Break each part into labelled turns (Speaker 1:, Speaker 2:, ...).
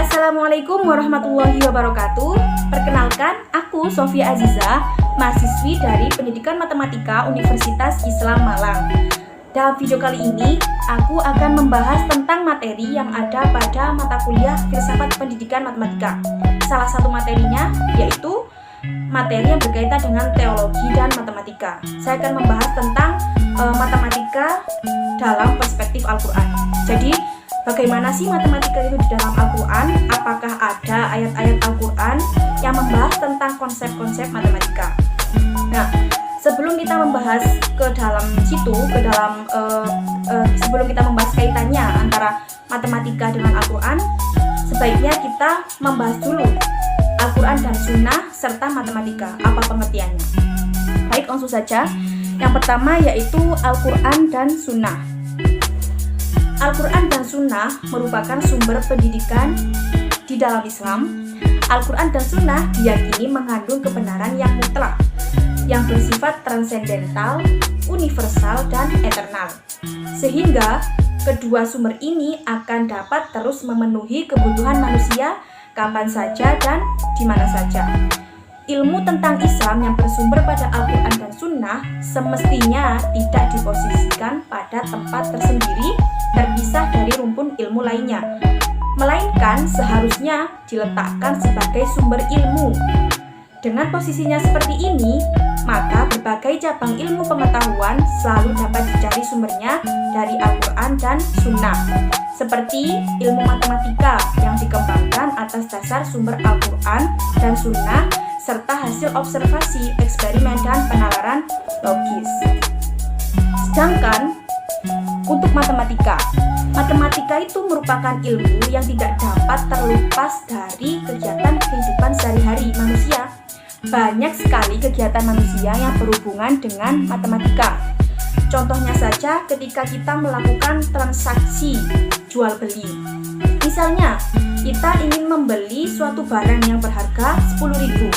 Speaker 1: Assalamualaikum warahmatullahi wabarakatuh. Perkenalkan, aku Sofia Aziza, mahasiswi dari Pendidikan Matematika Universitas Islam Malang. Dalam video kali ini, aku akan membahas tentang materi yang ada pada mata kuliah Filsafat Pendidikan Matematika. Salah satu materinya yaitu materi yang berkaitan dengan teologi dan matematika. Saya akan membahas tentang matematika dalam perspektif Al-Quran. Jadi, bagaimana sih matematika itu di dalam Al-Quran? Apakah ada ayat-ayat Al-Quran yang membahas tentang konsep-konsep matematika? Nah, sebelum kita membahas sebelum kita membahas kaitannya antara matematika dengan Al-Quran, sebaiknya kita membahas dulu Al-Quran dan Sunnah serta matematika. Apa pengertiannya? Baik, langsung saja. Yang pertama yaitu Al-Quran dan Sunnah. Al-Quran dan Sunnah merupakan sumber pendidikan di dalam Islam. Al-Quran dan Sunnah diyakini mengandung kebenaran yang mutlak, yang bersifat transendental, universal, dan eternal. Sehingga kedua sumber ini akan dapat terus memenuhi kebutuhan manusia kapan saja dan di mana saja. Ilmu tentang Islam yang bersumber pada Al-Quran dan Sunnah semestinya tidak diposisikan pada tempat tersendiri terpisah dari rumpun ilmu lainnya, melainkan seharusnya diletakkan sebagai sumber ilmu. Dengan posisinya seperti ini, maka berbagai cabang ilmu pengetahuan selalu dapat dicari sumbernya dari Al-Quran dan Sunnah, seperti ilmu matematika yang dikembangkan atas dasar sumber Al-Quran dan Sunnah serta hasil observasi, eksperimen, dan penalaran logis. Sedangkan untuk matematika itu merupakan ilmu yang tidak dapat terlepas dari kegiatan kehidupan sehari-hari manusia. Banyak sekali kegiatan manusia yang berhubungan dengan matematika. Contohnya saja ketika kita melakukan transaksi jual beli. Misalnya, kita ingin membeli suatu barang yang berharga 10.000.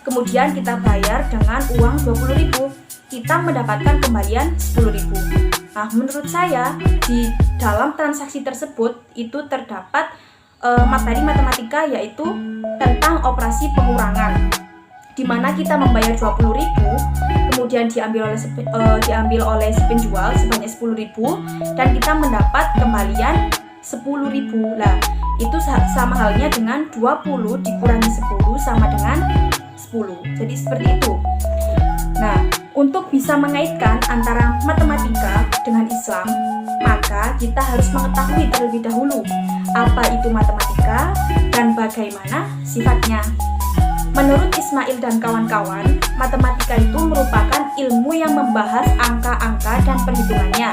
Speaker 1: Kemudian kita bayar dengan uang 20.000. Kita mendapatkan kembalian 10.000. Nah, menurut saya di dalam transaksi tersebut itu terdapat materi matematika, yaitu tentang operasi pengurangan, di mana kita membayar 20.000, kemudian diambil oleh si penjual sebanyak 10.000 dan kita mendapat kembalian 10.000. Lah, itu sama halnya dengan 20 dikurangi 10 sama dengan 10. Jadi seperti itu. Nah, untuk bisa mengaitkan antara matematika dengan Islam, maka kita harus mengetahui terlebih dahulu apa itu matematika dan bagaimana sifatnya. Menurut Ismail dan kawan-kawan, matematika itu merupakan ilmu yang membahas angka-angka dan perhitungannya,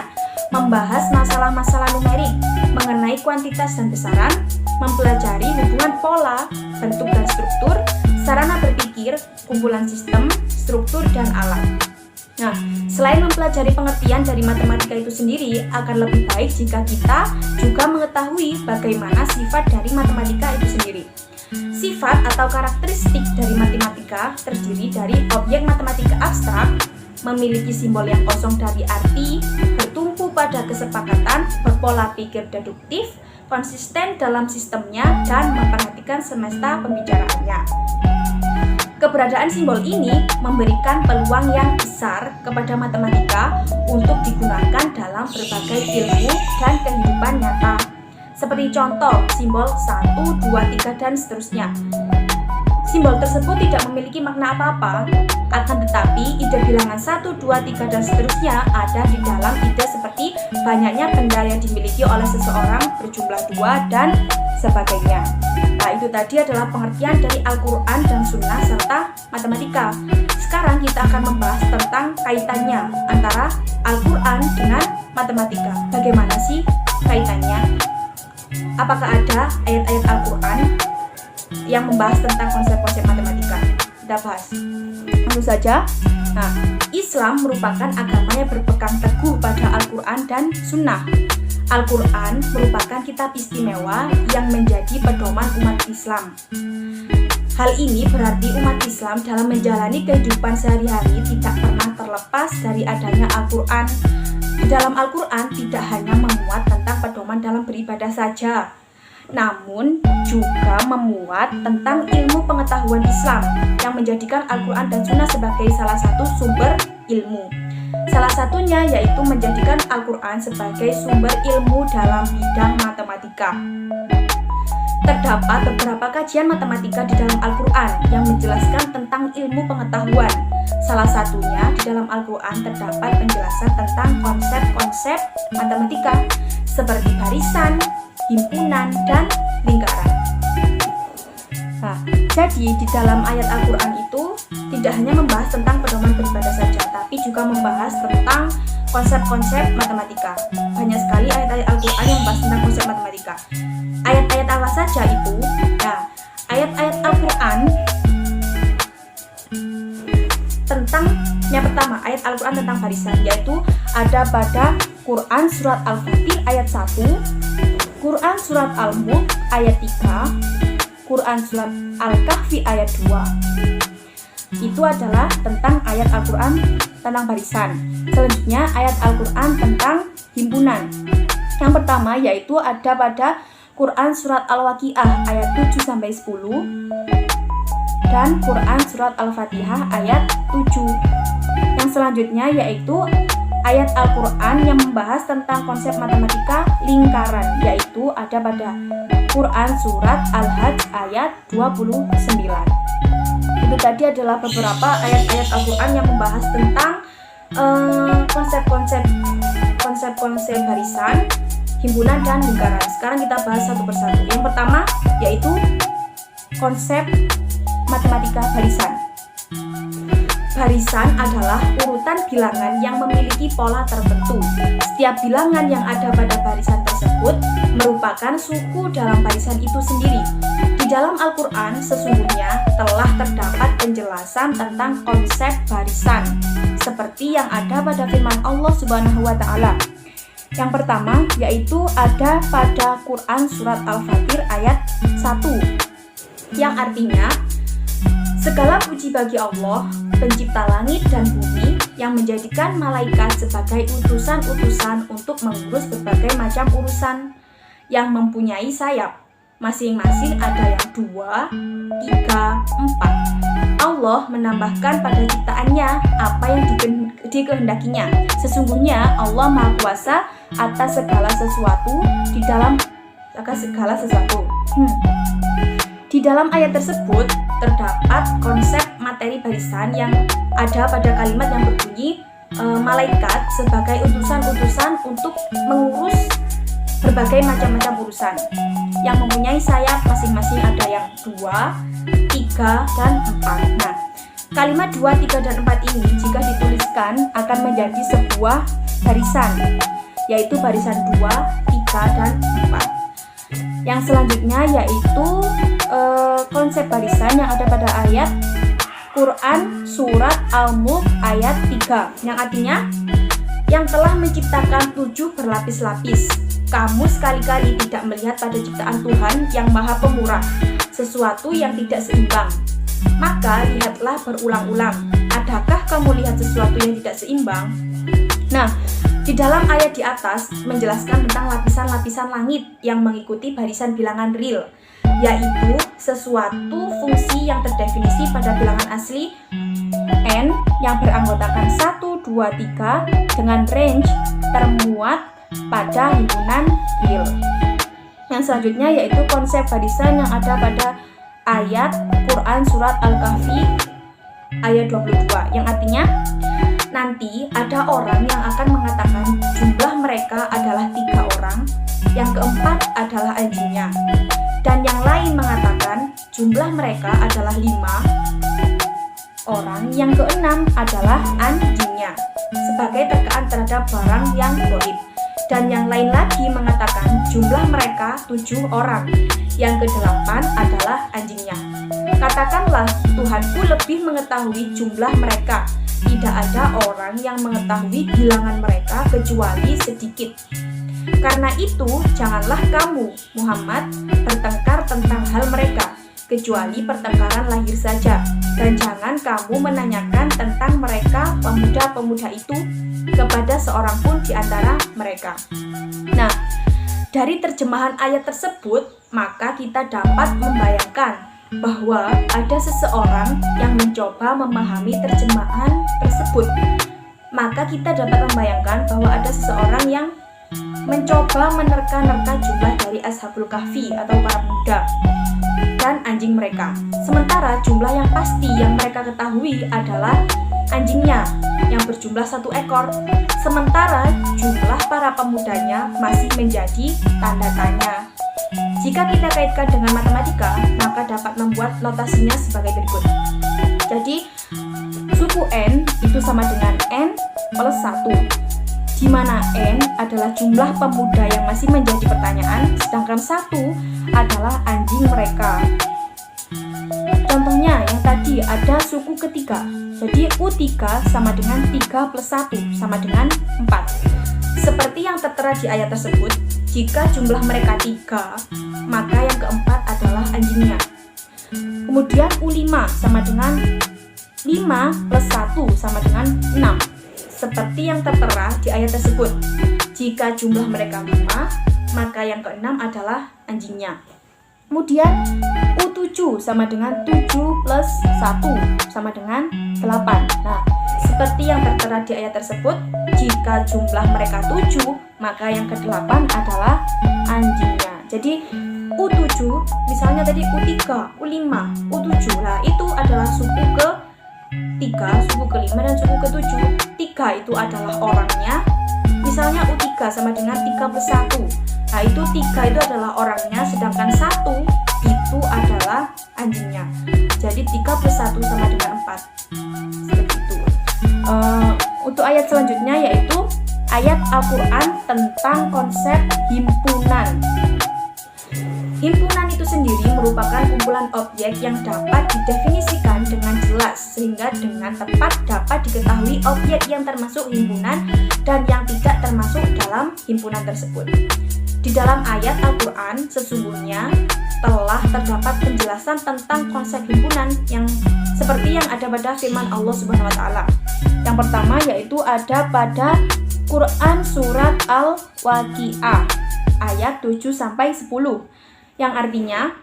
Speaker 1: membahas masalah-masalah numerik, mengenai kuantitas dan besaran, mempelajari hubungan pola, bentuk dan struktur, sarana berpikir, kumpulan sistem, struktur, dan alat. Nah, selain mempelajari pengertian dari matematika itu sendiri, akan lebih baik jika kita juga mengetahui bagaimana sifat dari matematika itu sendiri. Sifat atau karakteristik dari matematika terdiri dari objek matematika abstrak, memiliki simbol yang kosong dari arti, bertumpu pada kesepakatan, berpola pikir deduktif, konsisten dalam sistemnya, dan memperhatikan semesta pembicaraannya. Keberadaan simbol ini memberikan peluang yang besar kepada matematika untuk digunakan dalam berbagai ilmu dan kehidupan nyata. Seperti contoh simbol 1, 2, 3, dan seterusnya. Simbol tersebut tidak memiliki makna apa-apa, akan tetapi ide bilangan 1, 2, 3, dan seterusnya ada di dalam ide seperti banyaknya benda yang dimiliki oleh seseorang berjumlah 2 dan sebagainya. Nah, itu tadi adalah pengertian dari Al-Quran dan Sunnah serta matematika. Sekarang kita akan membahas tentang kaitannya antara Al-Quran dengan matematika. Bagaimana sih kaitannya? Apakah ada ayat-ayat Al-Quran yang membahas tentang konsep-konsep matematika? Kita bahas. Langsung saja. Nah, Islam merupakan agama yang berpegang teguh pada Al-Quran dan Sunnah. Al-Quran merupakan kitab istimewa yang menjadi pedoman umat Islam. Hal ini berarti umat Islam dalam menjalani kehidupan sehari-hari tidak pernah terlepas dari adanya Al-Quran. Di dalam Al-Quran tidak hanya memuat tentang pedoman dalam beribadah saja, namun juga memuat tentang ilmu pengetahuan Islam yang menjadikan Al-Quran dan Sunnah sebagai salah satu sumber ilmu. Salah satunya yaitu menjadikan Al-Quran sebagai sumber ilmu dalam bidang matematika. Terdapat beberapa kajian matematika di dalam Al-Quran yang menjelaskan tentang ilmu pengetahuan. Salah satunya di dalam Al-Quran terdapat penjelasan tentang konsep-konsep matematika seperti barisan, himpunan, dan lingkaran. Nah, jadi di dalam ayat Al-Quran itu tidak hanya membahas tentang pedoman beribadah saja, tapi juga membahas tentang konsep-konsep matematika. Banyak sekali ayat-ayat Al-Quran yang membahas tentang konsep matematika. Ayat-ayat apa saja itu? Nah, ayat-ayat Al-Quran tentang yang pertama, ayat Al-Quran tentang barisan, yaitu ada pada Quran Surat Al-Fatir ayat 1, Quran Surat Al-Mulk ayat 3, Quran Surat Al-Kahfi ayat 2. Itu adalah tentang ayat Al-Quran tentang barisan. Selanjutnya ayat Al-Quran tentang himpunan. Yang pertama yaitu ada pada Quran Surat Al-Waqiah ayat 7-10 dan Quran Surat Al-Fatihah ayat 7. Yang selanjutnya yaitu ayat Al-Quran yang membahas tentang konsep matematika lingkaran, yaitu ada pada Quran Surat Al-Hajj ayat 29. Itu tadi adalah beberapa ayat-ayat Al-Quran yang membahas tentang konsep-konsep barisan, himpunan, dan lingkaran. Sekarang kita bahas satu persatu. Yang pertama yaitu konsep matematika barisan. Barisan adalah urutan bilangan yang memiliki pola tertentu. Setiap bilangan yang ada pada barisan tersebut merupakan suku dalam barisan itu sendiri. Di dalam Al-Quran sesungguhnya telah terdapat penjelasan tentang konsep barisan, seperti yang ada pada firman Allah Subhanahu wa Ta'ala. Yang pertama yaitu ada pada Quran Surat Al-Fatir ayat 1, yang artinya, segala puji bagi Allah, pencipta langit dan bumi, yang menjadikan malaikat sebagai utusan-utusan untuk mengurus berbagai macam urusan, yang mempunyai sayap. Masing-masing ada yang 2, 3, 4. Allah menambahkan pada ciptaannya apa yang dikehendakinya. Sesungguhnya Allah Maha Kuasa atas segala sesuatu di dalam segala sesuatu. Di dalam ayat tersebut terdapat konsep materi barisan yang ada pada kalimat yang berbunyi malaikat sebagai utusan-utusan untuk mengurus berbagai macam-macam urusan, yang mempunyai sayap. Masing-masing ada yang 2, 3, dan 4. Nah, kalimat 2, 3, dan 4 ini jika dituliskan akan menjadi sebuah barisan, yaitu barisan 2, 3, dan 4. Yang selanjutnya yaitu konsep barisan yang ada pada ayat Quran Surat Al-Mulk ayat 3, yang artinya, yang telah menciptakan 7 berlapis-lapis. Kamu sekali-kali tidak melihat pada ciptaan Tuhan yang Maha Pemurah sesuatu yang tidak seimbang. Maka lihatlah berulang-ulang. Adakah kamu lihat sesuatu yang tidak seimbang? Nah, di dalam ayat di atas menjelaskan tentang lapisan-lapisan langit yang mengikuti barisan bilangan real, yaitu sesuatu fungsi yang terdefinisi pada bilangan asli n yang beranggotakan 1, 2, 3 dengan range termuat pada himpunan real. Yang selanjutnya yaitu konsep barisan yang ada pada ayat Quran Surat Al-Kahfi ayat 22, yang artinya, nanti ada orang yang akan mengatakan jumlah mereka adalah 3 orang, yang keempat adalah anjingnya, dan yang lain mengatakan jumlah mereka adalah 5 orang, yang keenam adalah anjingnya, sebagai terkaan terhadap barang yang gaib. Dan yang lain lagi mengatakan jumlah mereka 7 orang, yang ke-8 adalah anjingnya. Katakanlah, Tuhanku lebih mengetahui jumlah mereka. Tidak ada orang yang mengetahui bilangan mereka kecuali sedikit. Karena itu, janganlah kamu, Muhammad, bertengkar tentang hal mereka, kecuali pertengkaran lahir saja. Dan jangan kamu menanyakan tentang mereka, pemuda-pemuda itu, kepada seorang pun di antara mereka. Nah, Dari terjemahan ayat tersebut, maka kita dapat membayangkan bahwa ada seseorang yang mencoba memahami terjemahan tersebut. Maka kita dapat membayangkan bahwa ada seseorang yang mencoba menerka-nerka jumlah dari Ashabul Kahfi atau para pemuda dan anjing mereka. Sementara jumlah yang pasti yang mereka ketahui adalah anjingnya yang berjumlah 1 ekor. Sementara jumlah para pemudanya masih menjadi tanda tanya. Jika kita kaitkan dengan matematika, maka dapat membuat notasinya sebagai berikut. Jadi, suku N itu sama dengan N plus 1, di mana N adalah jumlah pemuda yang masih menjadi pertanyaan, sedangkan 1 adalah anjing mereka. Contohnya yang tadi ada suku ketiga, jadi U3 sama dengan 3 plus 1 sama dengan 4. Seperti yang tertera di ayat tersebut, jika jumlah mereka 3, maka yang keempat adalah anjingnya. Kemudian U5 sama dengan 5 plus 1 sama dengan 6. Seperti yang tertera di ayat tersebut, jika jumlah mereka 5, maka yang keenam adalah anjingnya. Kemudian U7 sama dengan 7 plus 1 sama dengan 8. Nah, seperti yang tertera di ayat tersebut, jika jumlah mereka 7, maka yang ke-8 adalah anjingnya. Jadi U7, misalnya tadi U3, U5, U7, lah itu adalah suku ke-3, suku ke-5, dan suku ke-7. 3 itu adalah orangnya. Misalnya U3 sama dengan 3 plus 1. Nah, itu 3 itu adalah orangnya, sedangkan 1 itu adalah anjingnya. Jadi 3 plus 1 sama dengan 4. Seperti itu. Untuk ayat selanjutnya yaitu ayat Al-Quran tentang konsep himpunan. Himpunan itu sendiri merupakan kumpulan objek yang dapat didefinisikan dengan jelas, sehingga dengan tepat dapat diketahui objek yang termasuk himpunan dan yang tidak termasuk dalam himpunan tersebut. Di dalam ayat Al-Quran sesungguhnya telah terdapat penjelasan tentang konsep himpunan yang seperti yang ada pada firman Allah Subhanahu wa taala. Yang pertama yaitu ada pada Quran surat Al-Waqiah ayat 7 sampai 10 yang artinya,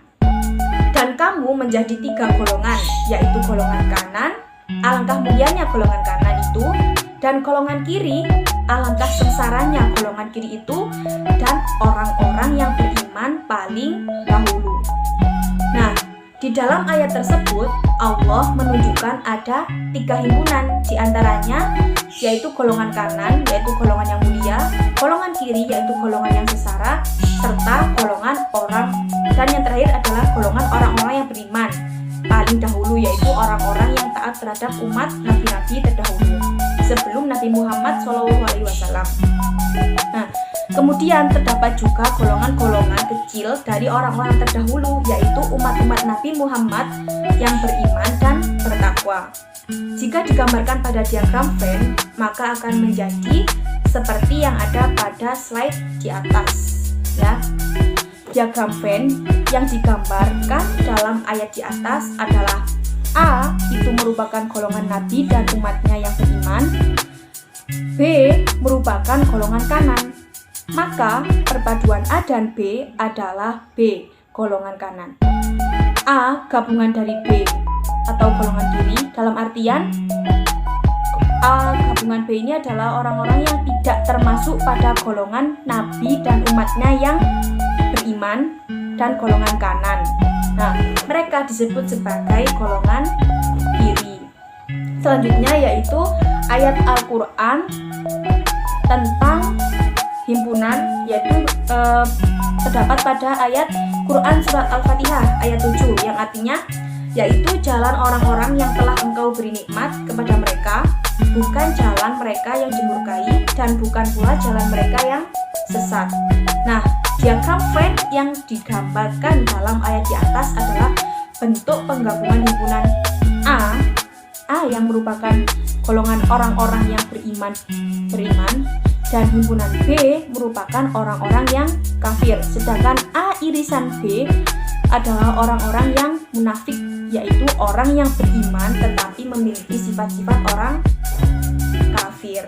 Speaker 1: dan kamu menjadi 3 golongan, yaitu golongan kanan, alangkah mulianya golongan kanan itu, dan golongan kiri, alangkah sengsaranya golongan kiri itu, dan orang-orang yang beriman paling dahulu. Nah, di dalam ayat tersebut Allah menunjukkan ada 3 himpunan, diantaranya yaitu golongan kanan, yaitu golongan yang mulia, golongan kiri, yaitu golongan yang sengsara, serta golongan orang, dan yang terakhir adalah golongan orang-orang yang beriman paling dahulu, yaitu orang-orang yang taat terhadap umat nabi-nabi terdahulu sebelum Nabi Muhammad SAW. Nah, kemudian terdapat juga golongan-golongan kecil dari orang-orang terdahulu, yaitu umat-umat Nabi Muhammad yang beriman dan bertakwa. Jika digambarkan pada diagram Venn, maka akan menjadi seperti yang ada pada slide di atas. Ya, diagram Venn yang digambarkan dalam ayat di atas adalah A itu merupakan golongan Nabi dan umatnya yang beriman, B merupakan golongan kanan. Maka perpaduan A dan B adalah B, golongan kanan. A gabungan dari B atau golongan kiri, dalam artian A gabungan B ini adalah orang-orang yang tidak termasuk pada golongan Nabi dan umatnya yang beriman dan golongan kanan. Nah, mereka disebut sebagai golongan kiri. Selanjutnya yaitu ayat Al-Quran tentang himpunan, yaitu terdapat pada ayat Quran surat Al-Fatihah ayat 7 yang artinya yaitu jalan orang-orang yang telah engkau beri nikmat kepada mereka, bukan jalan mereka yang dimurkai dan bukan pula jalan mereka yang sesat. Nah, diagram Venn yang digambarkan dalam ayat di atas adalah bentuk penggabungan himpunan A yang merupakan golongan orang-orang yang beriman dan himpunan B merupakan orang-orang yang kafir. Sedangkan A irisan B adalah orang-orang yang munafik, yaitu orang yang beriman tetapi memiliki sifat-sifat orang kafir.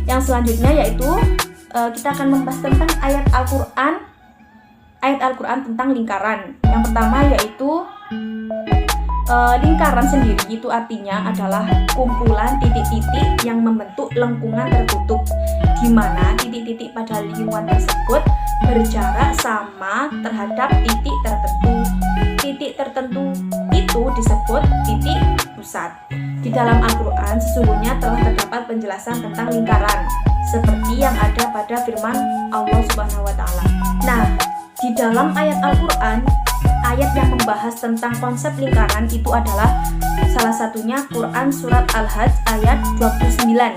Speaker 1: Yang selanjutnya yaitu kita akan membahas tentang ayat Al-Quran tentang lingkaran. Yang pertama yaitu lingkaran sendiri itu artinya adalah kumpulan titik-titik yang membentuk lengkungan tertutup, di mana titik-titik pada lingkungan tersebut berjarak sama terhadap titik tertentu. Titik tertentu itu disebut titik pusat. Di dalam Al-Quran sesungguhnya telah terdapat penjelasan tentang lingkaran, seperti yang ada pada firman Allah Subhanahu wa Ta'ala. Nah, di dalam ayat Al-Quran, ayat yang membahas tentang konsep lingkaran itu adalah salah satunya Quran Surat Al-Hajj ayat 29,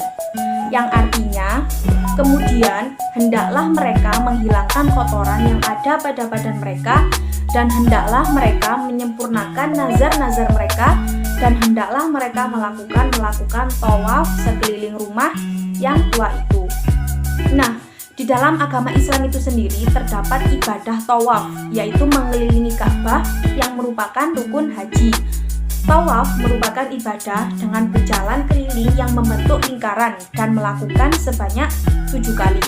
Speaker 1: yang artinya, kemudian hendaklah mereka menghilangkan kotoran yang ada pada badan mereka, dan hendaklah mereka menyempurnakan nazar-nazar mereka, dan hendaklah mereka melakukan tawaf sekeliling rumah yang tua itu. Nah, di dalam agama Islam itu sendiri terdapat ibadah tawaf, yaitu mengelilingi Ka'bah yang merupakan rukun haji. Tawaf merupakan ibadah dengan berjalan keliling yang membentuk lingkaran dan melakukan sebanyak 7 kali.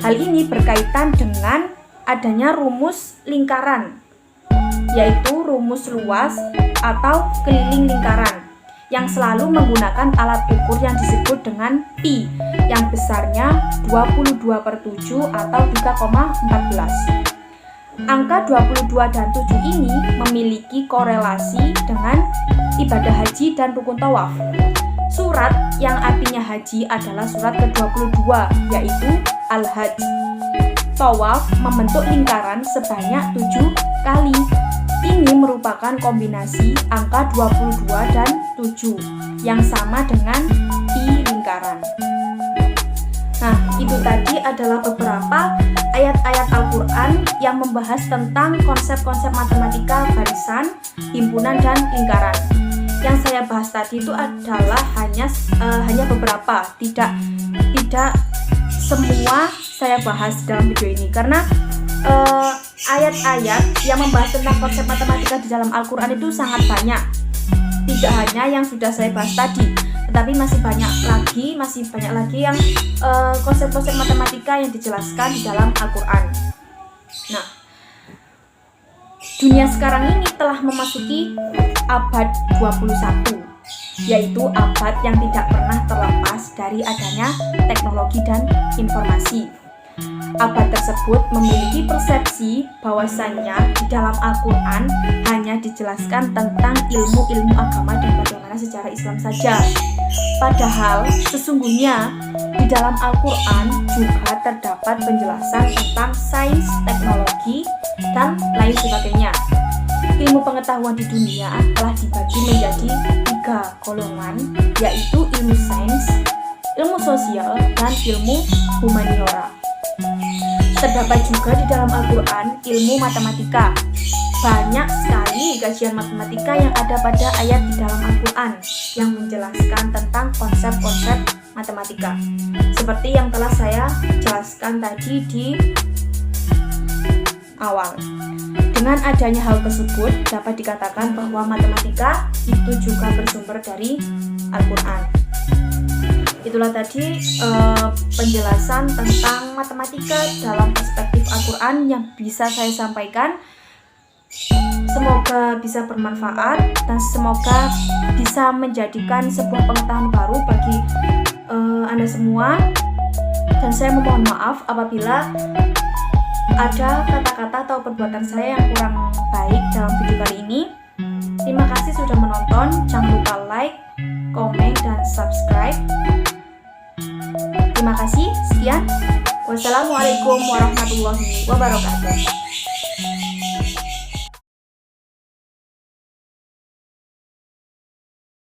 Speaker 1: Hal ini berkaitan dengan adanya rumus lingkaran, yaitu rumus luas atau keliling lingkaran, yang selalu menggunakan alat ukur yang disebut dengan pi, yang besarnya 22/7 atau 3,14. Angka 22 dan 7 ini memiliki korelasi dengan ibadah haji dan rukun tawaf. Surat yang artinya haji adalah surat ke-22, yaitu Al-Hajj. Tawaf membentuk lingkaran sebanyak 7 kali. Ini merupakan kombinasi angka 22 dan 7 yang sama dengan pi lingkaran. Nah, itu tadi adalah beberapa ayat-ayat Al-Quran yang membahas tentang konsep-konsep matematika barisan, himpunan, dan lingkaran. Yang saya bahas tadi itu adalah hanya beberapa, tidak semua saya bahas dalam video ini, karena ayat-ayat yang membahas tentang konsep matematika di dalam Al-Quran itu sangat banyak. Tidak hanya yang sudah saya bahas tadi, tetapi masih banyak lagi yang konsep-konsep matematika yang dijelaskan di dalam Al-Quran. Nah, dunia sekarang ini telah memasuki abad 21, yaitu abad yang tidak pernah terlepas dari adanya teknologi dan informasi. Abad tersebut memiliki persepsi bahwasannya di dalam Al-Quran hanya dijelaskan tentang ilmu-ilmu agama dan bagaimana secara Islam saja. Padahal sesungguhnya di dalam Al-Quran juga terdapat penjelasan tentang sains, teknologi, dan lain sebagainya. Ilmu pengetahuan di dunia telah dibagi menjadi 3 golongan, yaitu ilmu sains, ilmu sosial, dan ilmu humaniora. Terdapat juga di dalam Al-Quran ilmu matematika. Banyak sekali kajian matematika yang ada pada ayat di dalam Al-Quran yang menjelaskan tentang konsep-konsep matematika, seperti yang telah saya jelaskan tadi di awal. Dengan adanya hal tersebut, dapat dikatakan bahwa matematika itu juga bersumber dari Al-Quran. Itulah tadi penjelasan tentang matematika dalam perspektif Al-Quran yang bisa saya sampaikan. Semoga bisa bermanfaat dan semoga bisa menjadikan sebuah pengetahuan baru bagi Anda semua. Dan saya memohon maaf apabila ada kata-kata atau perbuatan saya yang kurang baik dalam video kali ini. Terima kasih sudah menonton. Jangan lupa like, komen, dan subscribe. Terima kasih. Sekian. Wassalamualaikum warahmatullahi wabarakatuh.